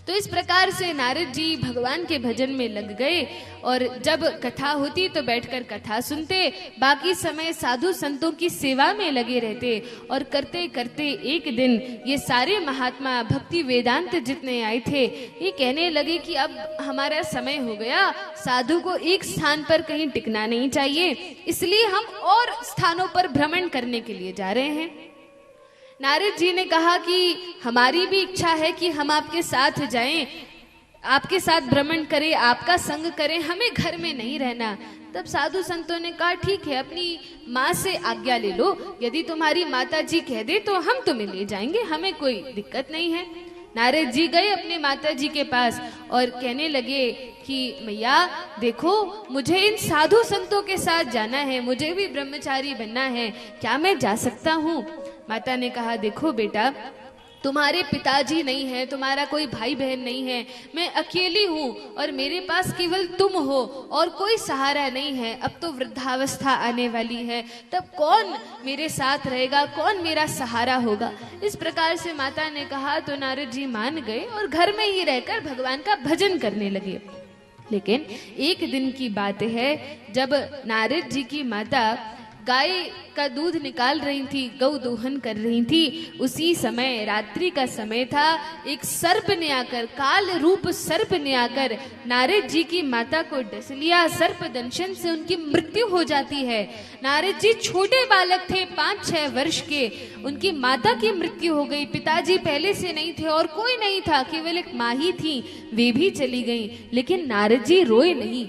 तो इस प्रकार से नारद जी भगवान के भजन में लग गए और जब कथा होती तो बैठकर कथा सुनते, बाकी समय साधु संतों की सेवा में लगे रहते। और करते करते एक दिन ये सारे महात्मा भक्ति वेदांत जितने आए थे ये कहने लगे कि अब हमारा समय हो गया, साधु को एक स्थान पर कहीं टिकना नहीं चाहिए, इसलिए हम और स्थानों पर भ्रमण करने के लिए जा रहे हैं। नारद जी ने कहा कि हमारी भी इच्छा है कि हम आपके साथ जाएं, आपके साथ भ्रमण करें, आपका संग करें, हमें घर में नहीं रहना। तब साधु संतों ने कहा ठीक है, अपनी माँ से आज्ञा ले लो, यदि तुम्हारी माता जी कह दे तो हम तुम्हें ले जाएंगे, हमें कोई दिक्कत नहीं है। नारद जी गए अपने माता जी के पास और कहने लगे कि मैया देखो, मुझे इन साधु संतों के साथ जाना है, मुझे भी ब्रह्मचारी बनना है, क्या मैं जा सकता हूँ? माता ने कहा देखो बेटा, तुम्हारे पिताजी नहीं है, तुम्हारा कोई भाई बहन नहीं है, मैं अकेली हूँ और मेरे पास केवल तुम हो और कोई सहारा नहीं है। अब तो वृद्धावस्था आने वाली है, तब कौन मेरे साथ रहेगा, कौन मेरा सहारा होगा? इस प्रकार से माता ने कहा तो नारद जी मान गए और घर में ही रहकर भगवान का भजन करने लगे। लेकिन एक दिन की बात है, जब नारद जी की माता गाय का दूध निकाल रही थी, गौ दोहन कर रही थी, उसी समय रात्रि का समय था, एक सर्प ने आकर, काल रूप सर्प ने आकर नारद जी की माता को डस लिया। सर्प दंशन से उनकी मृत्यु हो जाती है। नारद जी छोटे बालक थे, 5-6 वर्ष के, उनकी माता की मृत्यु हो गई। पिताजी पहले से नहीं थे और कोई नहीं था, केवल एक माँ ही थी, वे भी चली गई। लेकिन नारद जी रोए नहीं।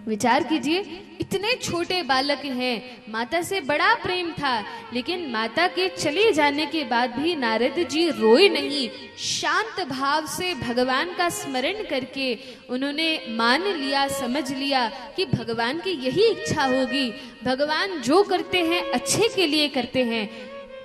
विचार कीजिए, इतने छोटे बालक हैं, माता से बड़ा प्रेम था, लेकिन माता के चले जाने के बाद भी नारद जी रोए नहीं। शांत भाव से भगवान का स्मरण करके उन्होंने मान लिया, समझ लिया कि भगवान की यही इच्छा होगी, भगवान जो करते हैं अच्छे के लिए करते हैं।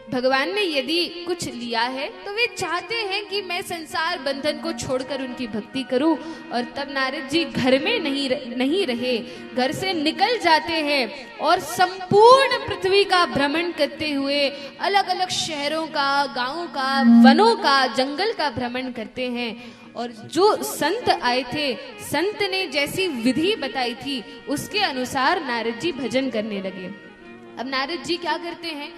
भगवान ने यदि कुछ लिया है तो वे चाहते हैं कि मैं संसार बंधन को छोड़कर उनकी भक्ति करूं। और तब नारद जी घर में नहीं रहे, घर से निकल जाते हैं और संपूर्ण पृथ्वी का भ्रमण करते हुए अलग अलग शहरों का, गांवों का, वनों का, जंगल का भ्रमण करते हैं। और जो संत आए थे, संत ने जैसी विधि बताई थी उसके अनुसार नारद जी भजन करने लगे। अब नारद जी क्या करते हैं?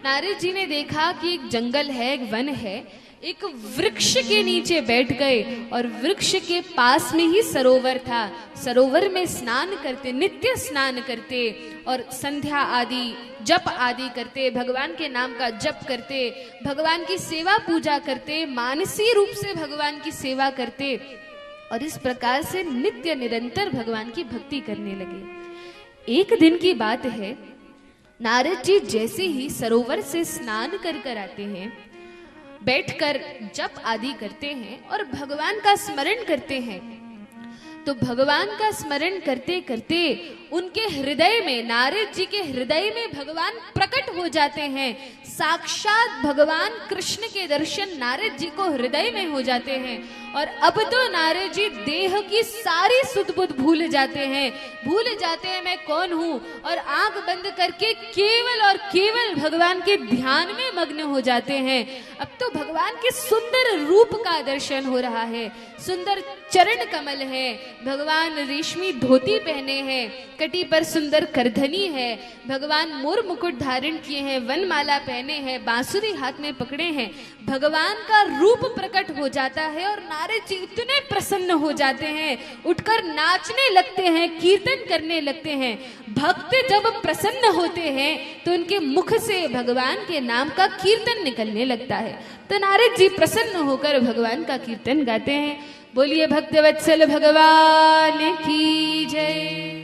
नारद जी ने देखा कि एक जंगल है, एक वन है, एक वृक्ष के नीचे बैठ गए और वृक्ष के पास में ही सरोवर था। सरोवर में स्नान करते, नित्य स्नान करते और संध्या आदि जप आदि करते, भगवान के नाम का जप करते, भगवान की सेवा पूजा करते, मानसी रूप से भगवान की सेवा करते और इस प्रकार से नित्य निरंतर भगवान की भक्ति करने लगे। एक दिन की बात है, नारद जी जैसे ही सरोवर से स्नान कर आते हैं, बैठकर जप आदि करते हैं और भगवान का स्मरण करते हैं, तो भगवान का स्मरण करते करते उनके हृदय में, नारद जी के हृदय में भगवान प्रकट हो जाते हैं। साक्षात भगवान कृष्ण के दर्शन नारद जी को हृदय में हो जाते हैं और अब तो नारद जी देह की सारी सुध बुध भूल जाते हैं मैं कौन हूँ, और आंख बंद करके केवल और केवल भगवान के ध्यान में मग्न हो जाते हैं। अब तो भगवान के सुंदर रूप का दर्शन हो रहा है, सुंदर चरण कमल है, भगवान रेशमी धोती पहने हैं, कटी पर सुंदर करधनी है, भगवान मोर मुकुट धारण किए हैं, वनमाला पहने हैं, बांसुरी हाथ में पकड़े हैं, भगवान का रूप प्रकट हो जाता है और नारद जी इतने प्रसन्न हो जाते हैं, उठकर नाचने लगते हैं, कीर्तन करने लगते हैं। भक्त जब प्रसन्न होते हैं तो उनके मुख से भगवान के नाम का कीर्तन निकलने लगता है। तो नारद जी प्रसन्न होकर भगवान का कीर्तन गाते हैं। बोलिए भक्तवत्सल भगवान की जय।